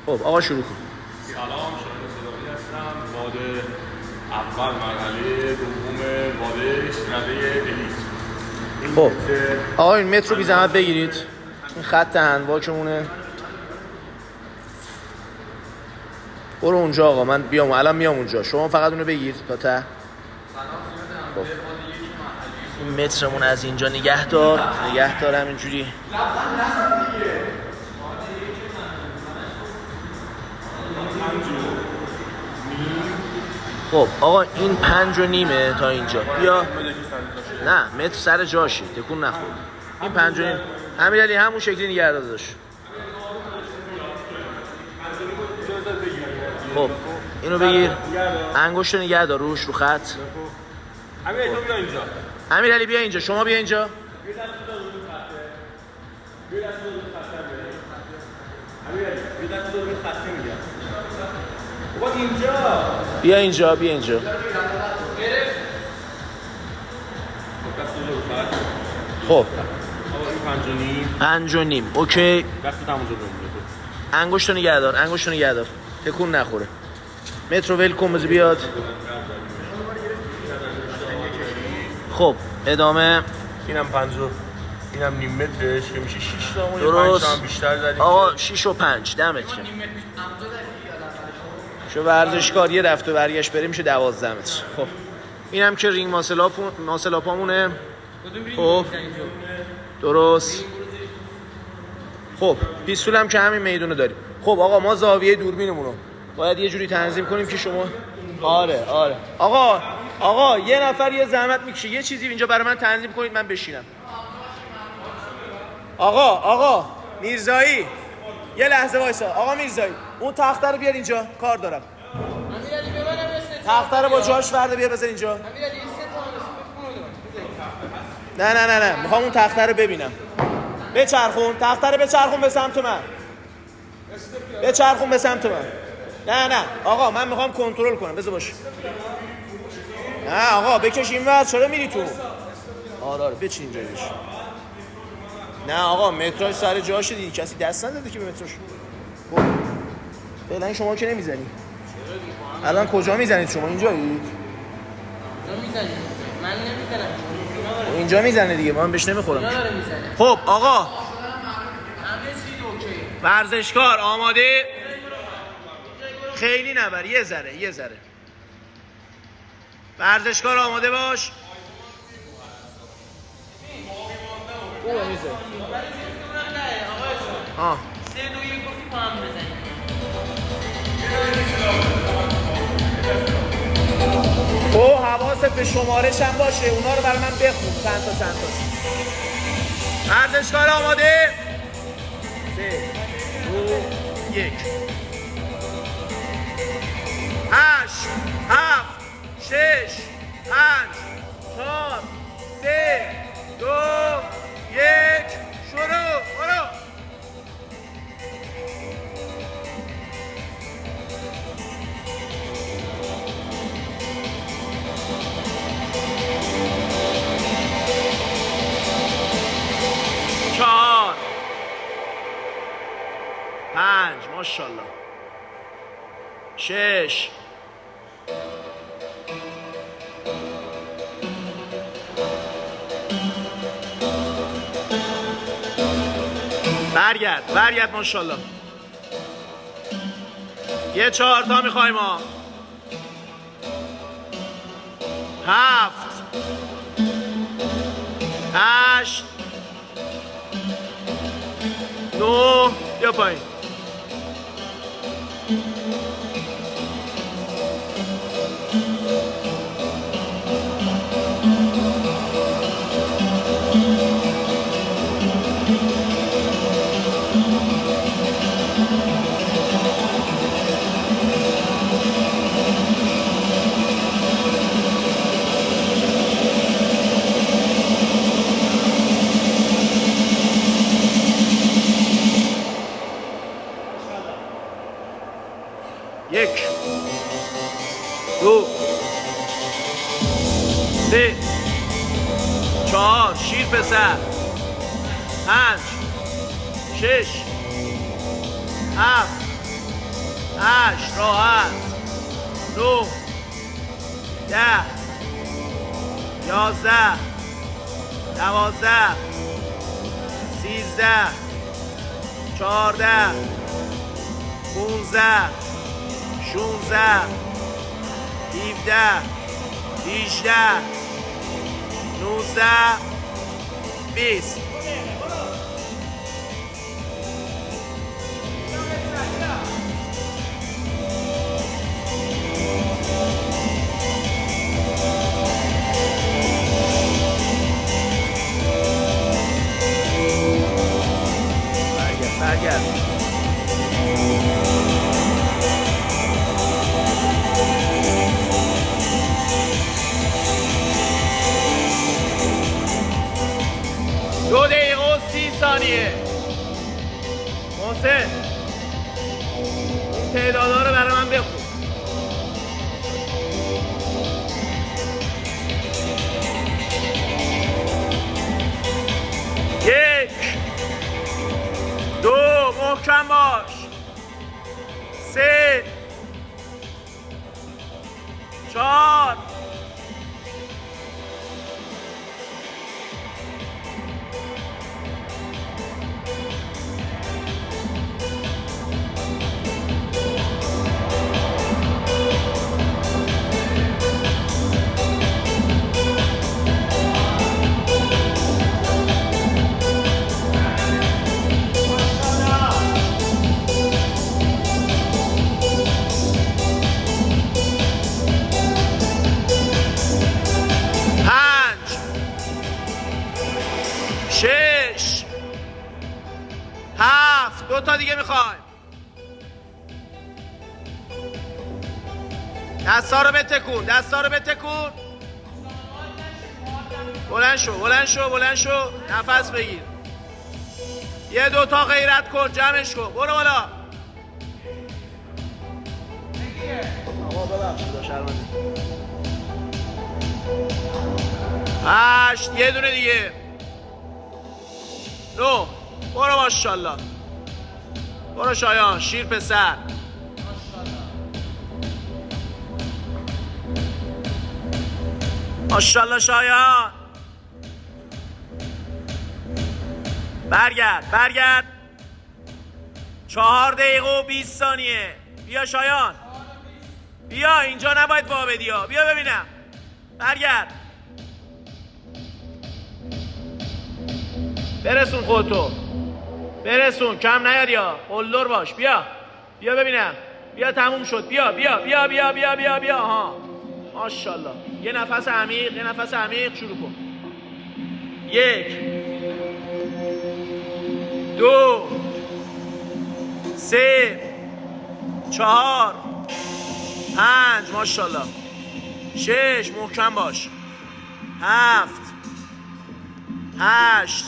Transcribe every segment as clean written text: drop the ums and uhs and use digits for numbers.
خب آقا شروع کن. سلام، شاهین صداقی هستم. واد اول مرحله دوم وادش رده الیت. خب آقا این متر رو بی زحمت بگیرید. این خط هندواکمونه. برو اونجا آقا، من بیام الان میام اونجا، شما فقط اونو بگیر تا ته. خب این مترمون از اینجا نگه دار همینجوری. خب آقا این 5.5 تا اینجا. بیا نه متر سر جاشی، تکون نخور. این 5.5. امیرعلی همون شکلی نگه دار داشت. خب اینو بگیر، انگشت رو نگه دار روش، رو خط. امیرعلی تو بیا اینجا. امیرعلی بیا اینجا، شما بیا اینجا. بیا اینجا. خب 5.5. اوکی. دست تموم شد. انگشت رو نگه دار، تکون نخوره. متر رو ول کن، بذار بیاد. خب ادامه. اینم 5 اینم نیم مترش که میشه 6 تا. درست. 5 تا بیشتر زدیم. آقا 6 و 5 10 متر. شو ورزشکار یه رفت و برگشت بریم میشه 12 متر. خب اینم که رینگ ماسلاپامونه. خب درست. خب پیستولم که همین میدونه داریم. خب آقا ما زاویه دوربینمون رو باید یه جوری تنظیم کنیم که شما آره آقا یه نفر یه زحمت میکشه یه چیزی اینجا برای من تنظیم کنید، من بشینم. آقا میرزایی یه لحظه وایسا. آقا میرزایی اون تخته رو بیار اینجا، کار دارم. امیرعلی ببرم تخته رو با جاش ورده بیار بذار اینجا. امیرعلی نه میخوام اون تخته رو ببینم. بچرخون تخته رو، بچرخون به سمت من. نه آقا من میخوام کنترل کنم، بذار باشه. نه آقا بکش اینور، چرا میری تو؟ آره بچین اینجا بش. نه آقا متراژ سر جاشه دیگه، کسی دست نداده که به متراژ. خب فعلا شما که نمیزنی. الان کجا میزنید شما؟ اینجایید؟ من نمیزنم. اینجا میزنه دیگه، من بهش نمیخورم. داره میزنه. خب آقا همه چی اوکی. ورزشکار آماده؟ خیلی نبر، یه ذره. ورزشکار آماده باش. خوبه میزه. ها 3 2 1 گفتی با هم بزنیم. تو حواست به شمارش هم باشه، اونا رو برای من بخون چند تا. ورزشکار آماده؟ 3 2 1. 8 7 6 5 4 3 2 1 شروع. برو. چهار 5 ماشاءالله 6 برگرد ماشاءالله. یه 4 تا میخوایم ما. 7 8 9 یا پایین. یک 2 3 4 شیر پسر 5 6 7 8 راحت 9 10 11 12 13 14 15 16 17 18 19 20 برگرد 2 دقیقه و 30 ثانیه. محسن این تعدادا رو برای من بخون. 1 2 محکم باش 3 4 6 7 2 تا دیگه میخوایم. دستا رو بتکون، دستا رو بتکون. بلند شو بلند شو بلند شو. نفس بگیر. یه 2 تا غیرت کن، جمعش کن. برو بالا. آقا ببخشید شرمنده. 8 یه دونه دیگه. 9 برو ماشاءالله. برو شایان شیر پسر. ماشاءالله شایان. برگرد برگرد. 4 دقیقه و 20 ثانیه. بیا شایان بیا، اینجا نباید وا بدی ها. بیا ببینم. برگرد. برسون خودتو، برسون، کم نیاری ها. قلدر باش. بیا بیا ببینم. بیا تموم شد. بیا بیا بیا بیا بیا بیا بیا. ها ماشاءالله. یه نفس عمیق، یه نفس عمیق. شروع کن. 1 2 3 4 5 ماشاءالله. 6 محکم باش. 7 8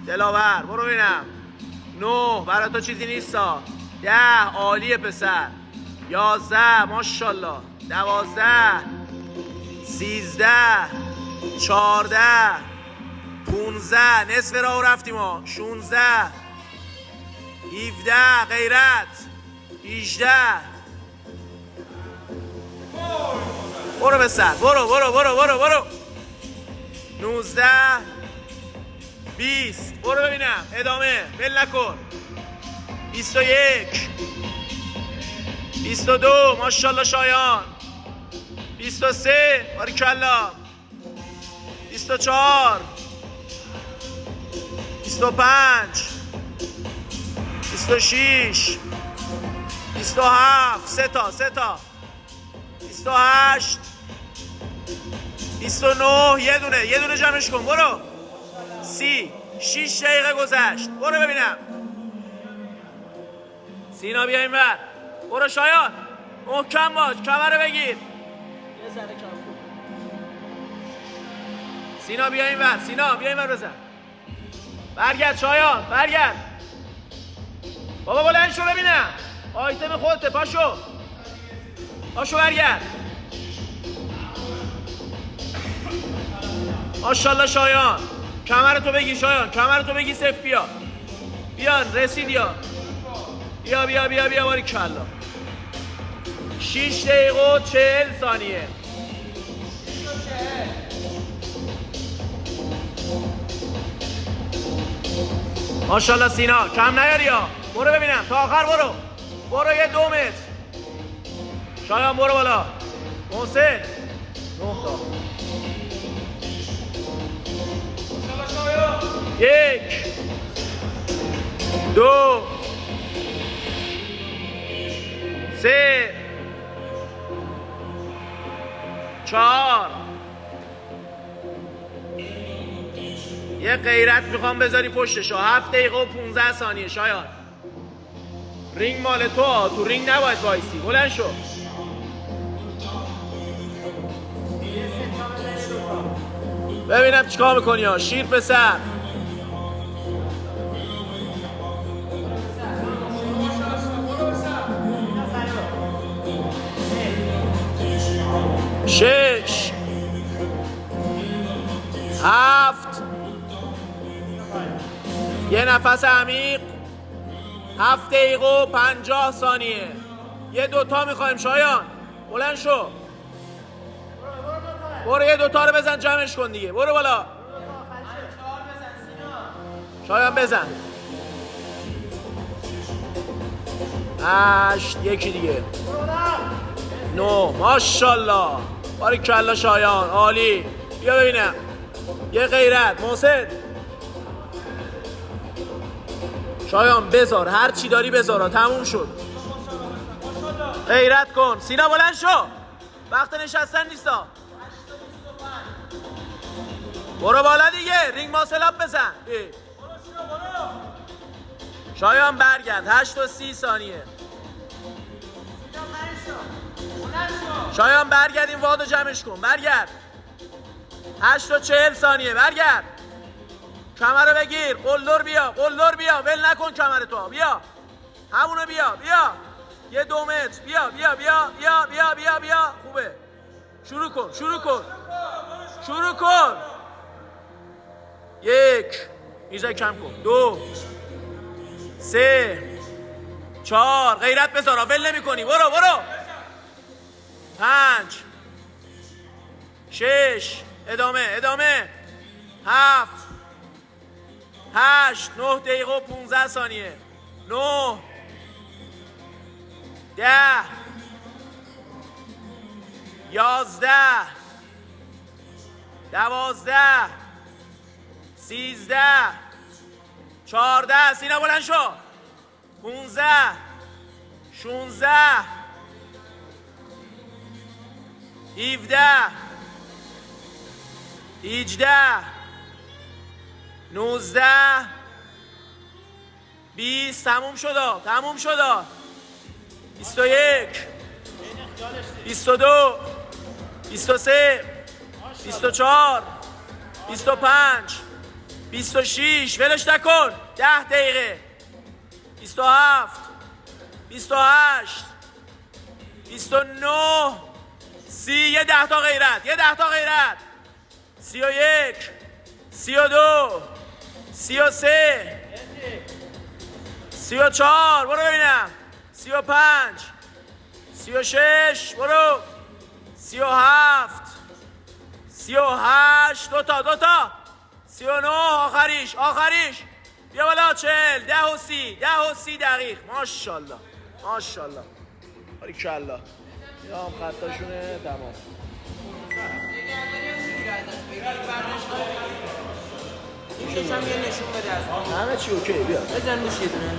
دلاور. برو ببینم. 9 برای تو چیزی نیستا. 10 عالیه پسر. 11 ماشاءالله. 12 13 14 15 نصف راه رفتیم ها. 16 17 غیرت. 18 برو پسر. برو برو برو برو برو. 19 20 برو ببینم. ادامه بل نکن. 21 22 ماشاءالله شایان. 23 باریکلا. 24 25 26 27 سه تا 28 29 یه دونه جمعش کن. برو. 6 دقیقه گذشت. برو ببینم. سینا بیا این بر. برو شایان محکم باش. کمر رو بگیر. یه ذره کم کن. سینا بیا این بر. سینا بیا این بر بزن. برگرد شایان برگرد. بابا بلند شو ببینم. آیتم خودته. پاشو برگرد. ماشاءالله شایان. کمرتو بگیر شایان. کمرتو بگیر. صف بیا رسید. بیا باریکلا. 6 دقیقه و 40 ثانیه. ماشاءالله سینا کم نیاری ها. برو ببینم تا آخر برو یه 2 متر. شایان برو بالا. محسن 9 تا. 1 2 3 4 یه غیرت میخوام بذاری پشتشو. 7 دقیقه و 15 ثانیه. شایان رینگ مال تو رینگ نباید وایسی. بلند شو. ببینم چیکار میکنی ها. شیر پسر. شش 7 یه نفس عمیق. 7 دقیقه و 50 ثانیه. یه 2 تا میخوایم. شایان بلند شو. برو یه 2 تا رو بزن جمعش کن دیگه. برو بالا. شایان بزن. 8 یکی دیگه. 9 ماشاءالله. باریکلا شایان عالی. بیا ببینم یه غیرت. محسن شایان بذار هر چی داری بذار. تموم شد. غیرت کن. سینا بلند شو. وقت نشستن نیستا. برو بالا دیگه. رینگ ماسل اپ بزن. شایان برگرد. 8 و 30 ثانیه. شایان برگرد. این وادو جمعش کن. برگرد. 8 و 40 ثانیه. برگرد. کمر رو بگیر. قلدر بیا. ول نکن کمر تو. بیا همونو بیا. یه 2 متر. بیا خوبه. شروع کن. 1 میزای کم کن. 2 3 4 غیرت بذار. ول نمی کنی. برو 5 6 ادامه 7 8 9 دقیقه و 15 ثانیه. 9 10 11 12 13 14 سینا بلند شو. 15 16 17 18 19 20 تموم شد. 21 22 23 24 25 26 ولش نکن. 10 دقیقه. 27 28 29 30 یه 10 تا غیرت. 31 32 33 34 برو ببینم. 35 36 برو. 37 38 دو تا 39 آخریش. بیا بالا. 40 10 و 30 دقیق. ماشاءالله باریکلا. یا هم خطاشونه. تمام. یه نشون بده از همه چی اوکی. بیا بزن روش یه دونه.